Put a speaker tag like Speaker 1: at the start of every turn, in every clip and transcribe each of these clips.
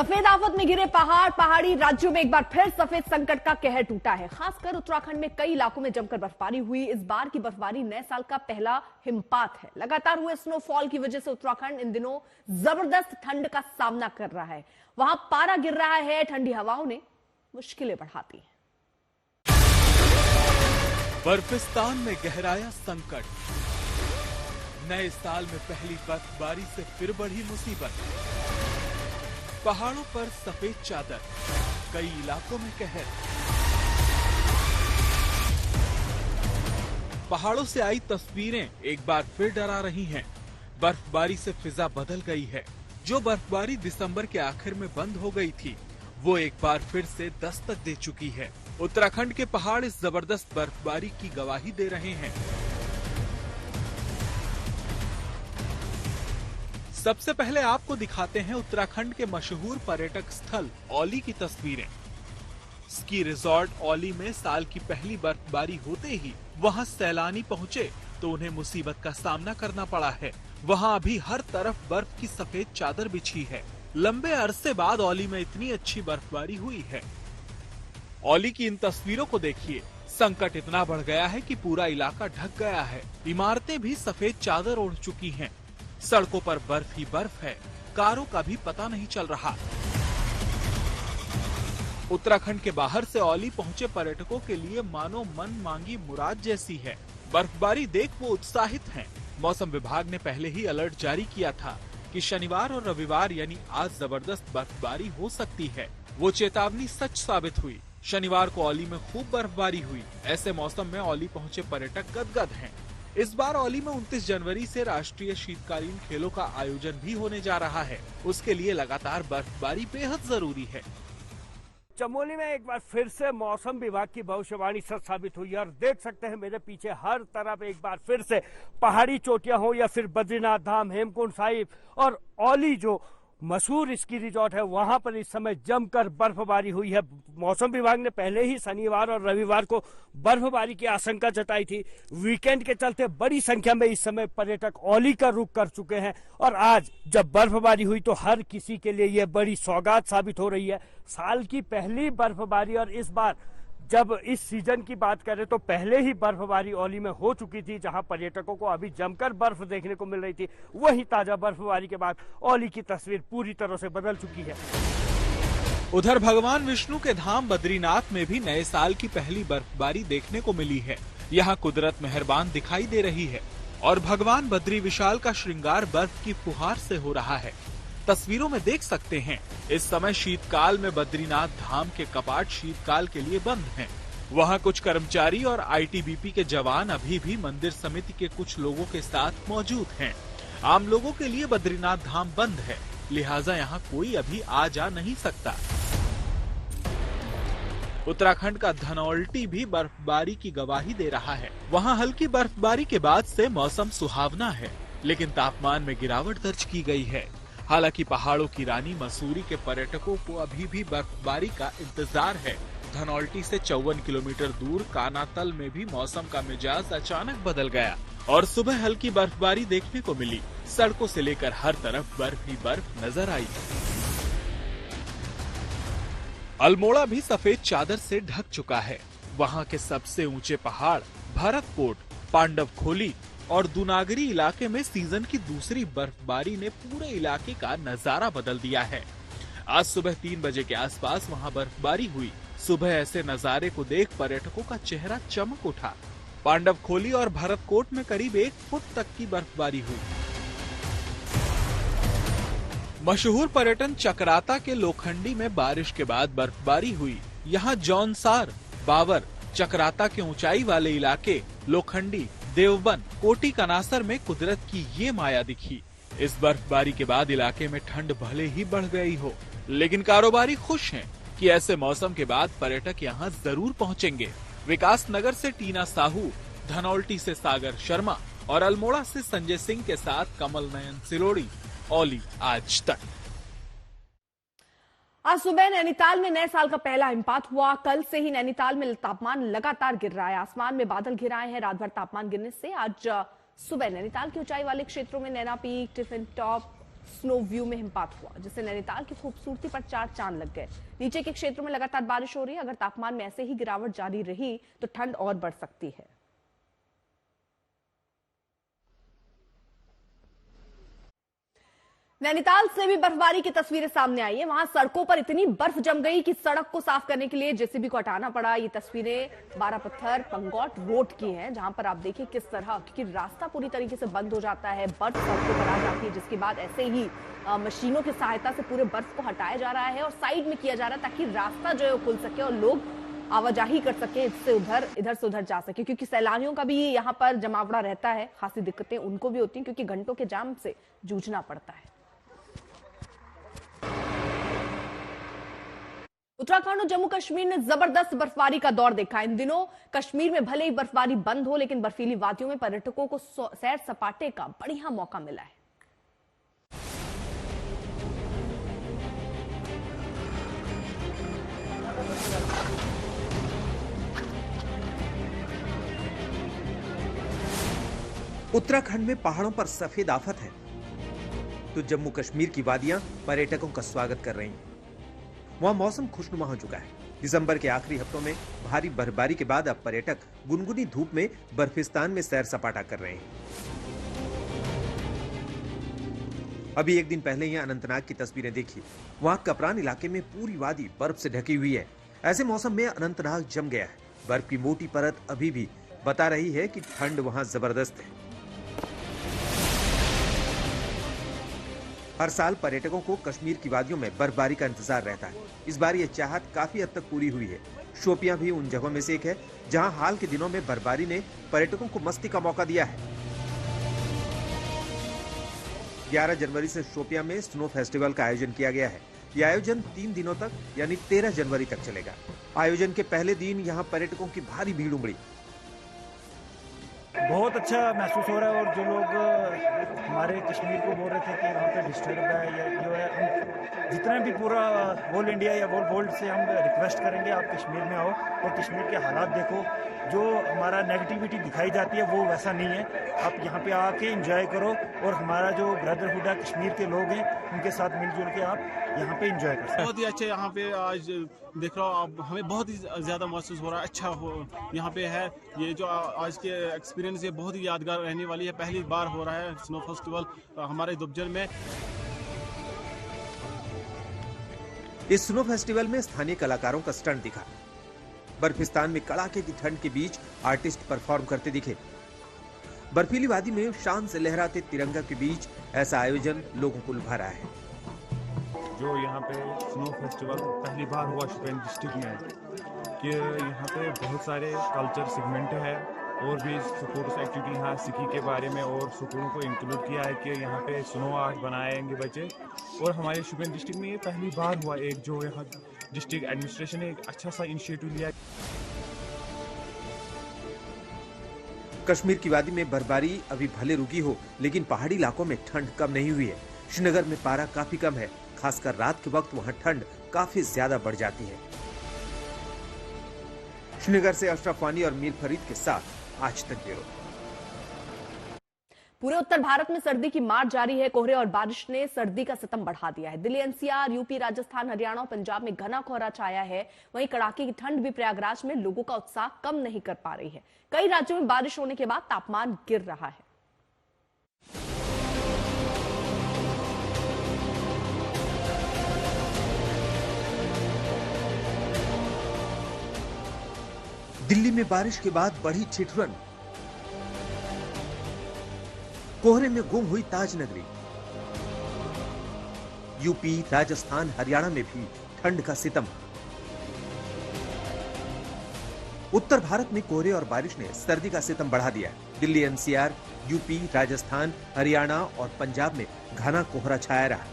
Speaker 1: सफेद आफत में घिरे पहाड़ी राज्यों में एक बार फिर सफेद संकट का कहर टूटा है। खासकर उत्तराखंड में कई इलाकों में जमकर बर्फबारी हुई। इस बार की बर्फबारी नए साल का पहला हिमपात है। लगातार हुए स्नोफॉल की वजह से उत्तराखंड इन दिनों जबरदस्त ठंड का सामना कर रहा है। वहां पारा गिर रहा है, ठंडी हवाओं ने मुश्किलें बढ़ा दी हैं।
Speaker 2: बर्फिस्तान में गहराया संकट, नए साल में पहली बर्फबारी से फिर बढ़ी मुसीबत। पहाड़ों पर सफेद चादर, कई इलाकों में कहर। पहाड़ों से आई तस्वीरें एक बार फिर डरा रही हैं। बर्फबारी से फिजा बदल गई है। जो बर्फबारी दिसंबर के आखिर में बंद हो गई थी, वो एक बार फिर से दस्तक दे चुकी है। उत्तराखंड के पहाड़ इस जबरदस्त बर्फबारी की गवाही दे रहे हैं। सबसे पहले आपको दिखाते हैं उत्तराखंड के मशहूर पर्यटक स्थल औली की तस्वीरें। स्की रिजॉर्ट औली में साल की पहली बर्फबारी होते ही वहां सैलानी पहुंचे तो उन्हें मुसीबत का सामना करना पड़ा है। वहां अभी हर तरफ बर्फ की सफेद चादर बिछी है। लंबे अरसे बाद औली में इतनी अच्छी बर्फबारी हुई है। औली की इन तस्वीरों को देखिए। संकट इतना बढ़ गया है कि पूरा इलाका ढक गया है। इमारतें भी सफेद चादर ओढ़ चुकी हैं। सड़कों पर बर्फ ही बर्फ है। कारों का भी पता नहीं चल रहा। उत्तराखंड के बाहर से औली पहुंचे पर्यटकों के लिए मानो मन मांगी मुराद जैसी है। बर्फबारी देख वो उत्साहित हैं। मौसम विभाग ने पहले ही अलर्ट जारी किया था कि शनिवार और रविवार यानी आज जबरदस्त बर्फबारी हो सकती है। वो चेतावनी सच साबित हुई। शनिवार को औली में खूब बर्फबारी हुई। ऐसे मौसम में औली पहुंचे पर्यटक गदगद हैं। इस बार औली में 29 जनवरी से राष्ट्रीय शीतकालीन खेलों का आयोजन भी होने जा रहा है। उसके लिए लगातार बर्फबारी बेहद जरूरी है।
Speaker 3: चमोली में एक बार फिर से मौसम विभाग की भविष्यवाणी सच साबित हुई है और देख सकते हैं मेरे पीछे हर तरफ एक बार फिर से पहाड़ी चोटियां हो या फिर बद्रीनाथ धाम, हेमकुंड साहिब और औली जो मशहूर स्की रिजॉर्ट है, वहां पर इस समय जमकर बर्फबारी हुई है। मौसम विभाग ने पहले ही शनिवार और रविवार को बर्फबारी की आशंका जताई थी। वीकेंड के चलते बड़ी संख्या में इस समय पर्यटक औली का रुख कर चुके हैं और आज जब बर्फबारी हुई तो हर किसी के लिए यह बड़ी सौगात साबित हो रही है। साल की पहली बर्फबारी और इस बार जब इस सीजन की बात करें तो पहले ही बर्फबारी औली में हो चुकी थी, जहां पर्यटकों को अभी जमकर बर्फ देखने को मिल रही थी। वही ताजा बर्फबारी के बाद औली की तस्वीर पूरी तरह से बदल चुकी है।
Speaker 2: उधर भगवान विष्णु के धाम बद्रीनाथ में भी नए साल की पहली बर्फबारी देखने को मिली है। यहाँ कुदरत मेहरबान दिखाई दे रही है और भगवान बद्री विशाल का श्रृंगार बर्फ की फुहार से हो रहा है। तस्वीरों में देख सकते हैं इस समय शीतकाल में बद्रीनाथ धाम के कपाट शीतकाल के लिए बंद हैं। वहां कुछ कर्मचारी और आईटीबीपी के जवान अभी भी मंदिर समिति के कुछ लोगों के साथ मौजूद हैं। आम लोगों के लिए बद्रीनाथ धाम बंद है, लिहाजा यहां कोई अभी आ जा नहीं सकता। उत्तराखंड का धनौल्टी भी बर्फबारी की गवाही दे रहा है। वहां हल्की बर्फबारी के बाद से मौसम सुहावना है, लेकिन तापमान में गिरावट दर्ज की गई है। हालांकि पहाड़ों की रानी मसूरी के पर्यटकों को अभी भी बर्फबारी का इंतजार है। धनौल्टी से 54 किलोमीटर दूर कानातल में भी मौसम का मिजाज अचानक बदल गया और सुबह हल्की बर्फबारी देखने को मिली। सड़कों से लेकर हर तरफ बर्फ ही बर्फ नजर आई। अल्मोड़ा भी सफेद चादर से ढक चुका है। वहां के सबसे ऊंचे पहाड़ भरतकोट, पांडवखोली और दुनागरी इलाके में सीजन की दूसरी बर्फबारी ने पूरे इलाके का नजारा बदल दिया है। आज सुबह 3 बजे के आसपास वहां बर्फबारी हुई। सुबह ऐसे नजारे को देख पर्यटकों का चेहरा चमक उठा। पांडवखोली और भरतकोट में करीब 1 फुट तक की बर्फबारी हुई। मशहूर पर्यटन चक्राता के लोखंडी में बारिश के बाद बर्फबारी हुई। यहाँ जौनसार, बावर, चक्राता के ऊंचाई वाले इलाके, लोखंडी, देवबन, कोटी कनासर में कुदरत की ये माया दिखी। इस बर्फबारी के बाद इलाके में ठंड भले ही बढ़ गई हो, लेकिन कारोबारी खुश हैं कि ऐसे मौसम के बाद पर्यटक यहाँ जरूर पहुँचेंगे। विकास नगर से टीना साहू, धनौल्टी से सागर शर्मा और अल्मोड़ा से संजय सिंह के साथ कमल नयन सिलोड़ी, औली आज तक।
Speaker 1: आज सुबह नैनीताल में नए साल का पहला हिमपात हुआ। कल से ही नैनीताल में तापमान लगातार गिर रहा है। आसमान में बादल घिर आए हैं। रात भर तापमान गिरने से आज सुबह नैनीताल की ऊंचाई वाले क्षेत्रों में Naina peak, Tiffin Top, Snow View में हिमपात हुआ, जिससे नैनीताल की खूबसूरती पर चार चांद लग गए। नीचे के क्षेत्रों में लगातार बारिश हो रही है। अगर तापमान में ऐसे ही गिरावट जारी रही तो ठंड और बढ़ सकती है। नैनीताल से भी बर्फबारी की तस्वीरें सामने आई है। वहां सड़कों पर इतनी बर्फ जम गई कि सड़क को साफ करने के लिए जेसीबी को हटाना पड़ा। ये तस्वीरें बारापत्थर पंगौट रोड की हैं, जहां पर आप देखिए किस तरह, क्योंकि रास्ता पूरी तरीके से बंद हो जाता है, बर्फ सड़कों पर आ जाती है, जिसके बाद ऐसे ही मशीनों की सहायता से पूरे बर्फ को हटाया जा रहा है और साइड में किया जा रहा है, ताकि रास्ता जो है वो खुल सके और लोग आवाजाही कर सके, इससे उधर इधर से उधर जा सके। क्योंकि सैलानियों का भी यहाँ पर जमावड़ा रहता है, खासी दिक्कतें उनको भी होती हैं, क्योंकि घंटों के जाम से जूझना पड़ता है। उत्तराखंड और जम्मू कश्मीर ने जबरदस्त बर्फबारी का दौर देखा। इन दिनों कश्मीर में भले ही बर्फबारी बंद हो, लेकिन बर्फीली वादियों में पर्यटकों को सैर सपाटे का बढ़िया मौका मिला है।
Speaker 4: उत्तराखंड में पहाड़ों पर सफेद आफत है, तो जम्मू कश्मीर की वादियां पर्यटकों का स्वागत कर रही हैं। वहां मौसम खुशनुमा हो चुका है। दिसंबर के आखिरी हफ्तों में भारी बर्फबारी के बाद अब पर्यटक गुनगुनी धूप में बर्फिस्तान में सैर सपाटा कर रहे हैं। अभी एक दिन पहले ही अनंतनाग की तस्वीरें देखी। वहां कपरान इलाके में पूरी वादी बर्फ से ढकी हुई है। ऐसे मौसम में अनंतनाग जम गया है। बर्फ की मोटी परत अभी भी बता रही है कि ठंड वहां जबरदस्त है। हर साल पर्यटकों को कश्मीर की वादियों में बर्फबारी का इंतजार रहता है। इस बार ये चाहत काफी हद तक पूरी हुई है। शोपियां भी उन जगहों में से एक है जहां हाल के दिनों में बर्फबारी ने पर्यटकों को मस्ती का मौका दिया है। 11 जनवरी से शोपियां में स्नो फेस्टिवल का आयोजन किया गया है। यह आयोजन 3 दिनों तक यानी 13 जनवरी तक चलेगा। आयोजन के पहले दिन यहाँ पर्यटकों की भारी भीड़ उमड़ी।
Speaker 5: बहुत अच्छा महसूस हो रहा है। और जो लोग हमारे कश्मीर को बोल रहे थे कि वहाँ पे डिस्टर्ब है या जो है, हम जितना भी पूरा ऑल इंडिया या वर्ल्ड से हम रिक्वेस्ट करेंगे आप कश्मीर में आओ और कश्मीर के हालात देखो। जो हमारा नेगेटिविटी दिखाई जाती है वो वैसा नहीं है। आप यहाँ पे आके एंजॉय करो और हमारा जो ब्रदरहुड है कश्मीर के लोग हैं उनके साथ मिलजुल के आप यहाँ पे एंजॉय कर सकते हैं।
Speaker 6: बहुत ही अच्छे यहाँ पे आज देख रहा हूँ आप, हमें बहुत ही ज़्यादा महसूस हो रहा है। अच्छा हो यहाँ पे है। ये जो आज के एक्सपीरियंस ये बहुत ही यादगार रहने वाली है। पहली बार हो रहा है स्नो फेस्टिवल हमारे दुबजन में।
Speaker 4: इस स्नो फेस्टिवल में स्थानीय कलाकारों का स्टंट दिखा। बर्फिस्तान में कड़ाके की ठंड के बीच आर्टिस्ट परफॉर्म करते दिखे। बर्फीली वादी में शान से लहराते तिरंगा के बीच ऐसा आयोजन लोगों को लुभा रहा है।
Speaker 7: जो यहाँ पे स्नो फेस्टिवल पहली बार हुआ शोपियां डिस्ट्रिक्ट में, कि यहाँ पे बहुत सारे कल्चर सेगमेंट है और भी स्पोर्ट्स एक्टिविटी यहाँ सिकी के बारे में और स्कूलों को इंक्लूड किया है कि यहाँ पे स्नो आर्ट बनाएंगे बच्चे। और हमारे शोपियां डिस्ट्रिक्ट में ये पहली बार हुआ एक जो यहाँ डिस्ट्रिक्ट एडमिनिस्ट्रेशन ने एक अच्छा सा इनिशिएटिव लिया।
Speaker 4: कश्मीर की वादी में बर्फबारी अभी भले रुकी हो, लेकिन पहाड़ी इलाकों में ठंड कम नहीं हुई है। श्रीनगर में पारा काफी कम है, खासकर रात के वक्त वहां ठंड काफी ज्यादा बढ़ जाती है। श्रीनगर से अशरफ वानी और मीर फरीद के साथ आज तक ब्यूरो।
Speaker 1: पूरे उत्तर भारत में सर्दी की मार जारी है। कोहरे और बारिश ने सर्दी का सितम बढ़ा दिया है। दिल्ली एनसीआर, यूपी, राजस्थान, हरियाणा और पंजाब में घना कोहरा छाया है। वहीं कड़ाके की ठंड भी प्रयागराज में लोगों का उत्साह कम नहीं कर पा रही है। कई राज्यों में बारिश होने के बाद तापमान गिर रहा है।
Speaker 4: दिल्ली में बारिश के बाद बढ़ी ठिठुरन। कोहरे में गुम हुई ताज नगरी। यूपी, राजस्थान, हरियाणा में भी ठंड का सितम। उत्तर भारत में कोहरे और बारिश ने सर्दी का सितम बढ़ा दिया। दिल्ली एनसीआर, यूपी, राजस्थान, हरियाणा और पंजाब में घना कोहरा छाया रहा।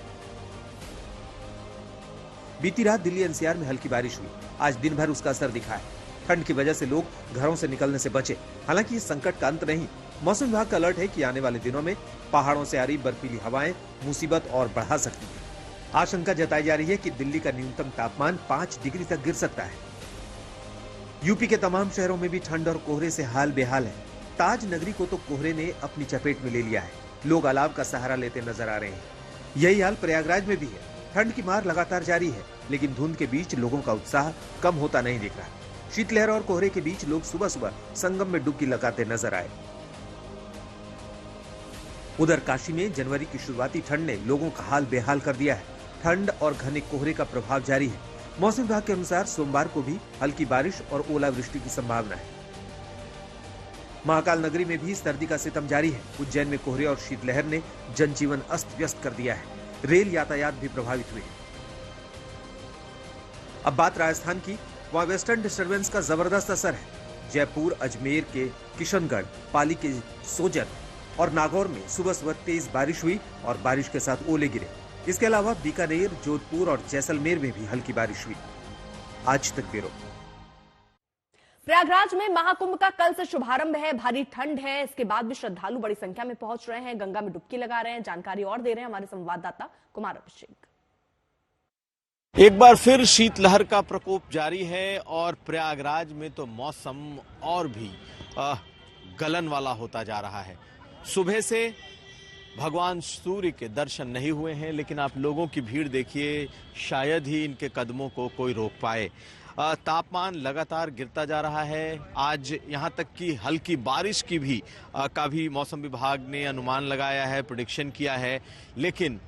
Speaker 4: बीती रात दिल्ली एनसीआर में हल्की बारिश हुई। आज दिन भर उसका असर दिखा है। ठंड की वजह से लोग घरों से निकलने से बचे। हालांकि ये संकट का अंत नहीं। मौसम विभाग का अलर्ट है कि आने वाले दिनों में पहाड़ों से आ रही बर्फीली हवाएं मुसीबत और बढ़ा सकती हैं। आशंका जताई जा रही है कि दिल्ली का न्यूनतम तापमान 5 डिग्री तक गिर सकता है। यूपी के तमाम शहरों में भी ठंड और कोहरे से हाल बेहाल है। ताज नगरी को तो कोहरे ने अपनी चपेट में ले लिया है। लोग अलाव का सहारा लेते नजर आ रहे हैं। यही हाल प्रयागराज में भी है। ठंड की मार लगातार जारी है, लेकिन धुंध के बीच लोगों का उत्साह कम होता नहीं दिख रहा। शीतलहर और कोहरे के बीच लोग सुबह सुबह संगम में डुबकी लगाते नजर आए। उधर काशी में जनवरी की शुरुआती ठंड ने लोगों का हाल बेहाल कर दिया है। ठंड और घने कोहरे का प्रभाव जारी है। मौसम विभाग के अनुसार सोमवार को भी हल्की बारिश और ओलावृष्टि की संभावना है। महाकाल नगरी में भी सर्दी का सितम जारी है। उज्जैन में कोहरे और शीतलहर ने जनजीवन अस्त व्यस्त कर दिया है। रेल यातायात भी प्रभावित हुए। अब बात राजस्थान की। वहां वेस्टर्न डिस्टर्बेंस का जबरदस्त असर है। जयपुर, अजमेर के किशनगढ़, पाली के सोजन और नागौर में सुबह सुबह तेज बारिश हुई और बारिश के साथ ओले गिरे। इसके अलावा बीकानेर, जोधपुर और जैसलमेर में भी हल्की बारिश हुई। आज तक ब्यूरो।
Speaker 1: प्रयागराज में महाकुंभ का कल से शुभारंभ है। भारी ठंड है, इसके बाद भी श्रद्धालु बड़ी संख्या में पहुंच रहे हैं, गंगा में डुबकी लगा रहे हैं। जानकारी और दे रहे हैं हमारे संवाददाता कुमार अभिषेक।
Speaker 8: एक बार फिर शीतलहर का प्रकोप जारी है और प्रयागराज में तो मौसम और भी गलन वाला होता जा रहा है। सुबह से भगवान सूर्य के दर्शन नहीं हुए हैं, लेकिन आप लोगों की भीड़ देखिए, शायद ही इनके कदमों को कोई रोक पाए। तापमान लगातार गिरता जा रहा है। आज यहाँ तक कि हल्की बारिश की भी का भी मौसम विभाग ने अनुमान लगाया है, प्रेडिक्शन किया है। लेकिन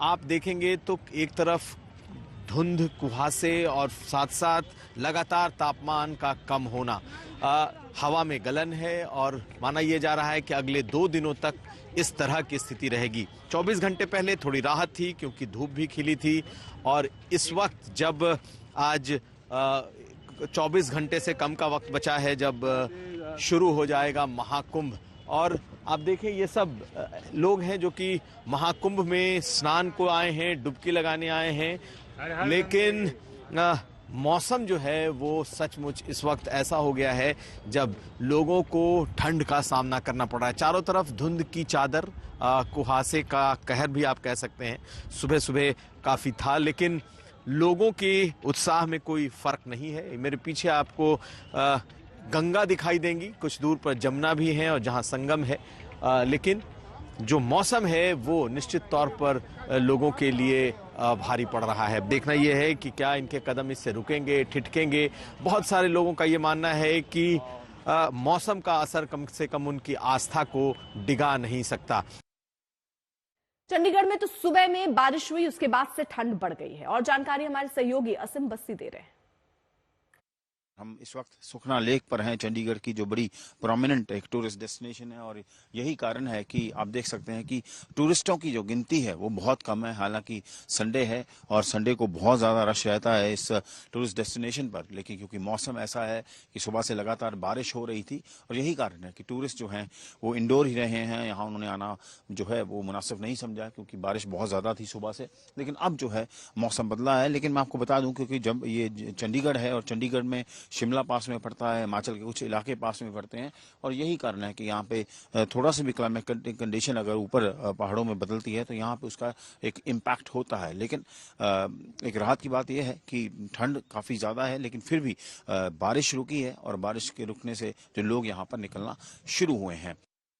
Speaker 8: आप देखेंगे तो एक तरफ धुंध, कुहासे और साथ साथ लगातार तापमान का कम होना, हवा में गलन है और माना यह जा रहा है कि अगले 2 दिनों तक इस तरह की स्थिति रहेगी। 24 घंटे पहले थोड़ी राहत थी क्योंकि धूप भी खिली थी और इस वक्त जब आज 24 घंटे से कम का वक्त बचा है जब शुरू हो जाएगा महाकुंभ। और आप देखें ये सब लोग हैं जो कि महाकुंभ में स्नान को आए हैं, डुबकी लगाने आए हैं, लेकिन मौसम जो है वो सचमुच इस वक्त ऐसा हो गया है जब लोगों को ठंड का सामना करना पड़ रहा है। चारों तरफ धुंध की चादर, कुहासे का कहर भी आप कह सकते हैं। सुबह सुबह काफी था, लेकिन लोगों के उत्साह में कोई फर्क नहीं है। मेरे पीछे आपको गंगा दिखाई देंगी, कुछ दूर पर जमुना भी है और जहां संगम है, लेकिन जो मौसम है वो निश्चित तौर पर लोगों के लिए भारी पड़ रहा है। देखना यह है कि क्या इनके कदम इससे रुकेंगे, ठिठकेंगे। बहुत सारे लोगों का ये मानना है कि मौसम का असर कम से कम उनकी आस्था को डिगा नहीं सकता।
Speaker 1: चंडीगढ़ में तो सुबह में बारिश हुई, उसके बाद से ठंड बढ़ गई है और जानकारी हमारे सहयोगी असीम बस्सी दे रहे हैं।
Speaker 9: हम इस वक्त सुखना लेक पर हैं। चंडीगढ़ की जो बड़ी प्रोमिनेंट एक टूरिस्ट डेस्टिनेशन है और यही कारण है कि आप देख सकते हैं कि टूरिस्टों की जो गिनती है वो बहुत कम है। हालांकि संडे है और संडे को बहुत ज़्यादा रश रहता है इस टूरिस्ट डेस्टिनेशन पर, लेकिन क्योंकि मौसम ऐसा है कि सुबह से लगातार बारिश हो रही थी और यही कारण है कि टूरिस्ट जो हैं वो इंडोर ही रहे हैं। यहाँ उन्होंने आना जो है वो मुनासिब नहीं समझा क्योंकि बारिश बहुत ज़्यादा थी सुबह से। लेकिन अब जो है मौसम बदला है। लेकिन मैं आपको बता दूँ क्योंकि जब ये चंडीगढ़ है और चंडीगढ़ में शिमला पास में पड़ता है, हिमाचल के कुछ इलाके पास में पड़ते हैं और यही कारण है कि यहाँ पे थोड़ा सा भी क्लाइमेट कंडीशन अगर ऊपर पहाड़ों में बदलती है तो यहाँ पे उसका एक इम्पैक्ट होता है। लेकिन एक राहत की बात यह है कि ठंड काफ़ी ज़्यादा है, लेकिन फिर भी बारिश रुकी है और बारिश के रुकने से जो लोग यहाँ पर निकलना शुरू हुए हैं।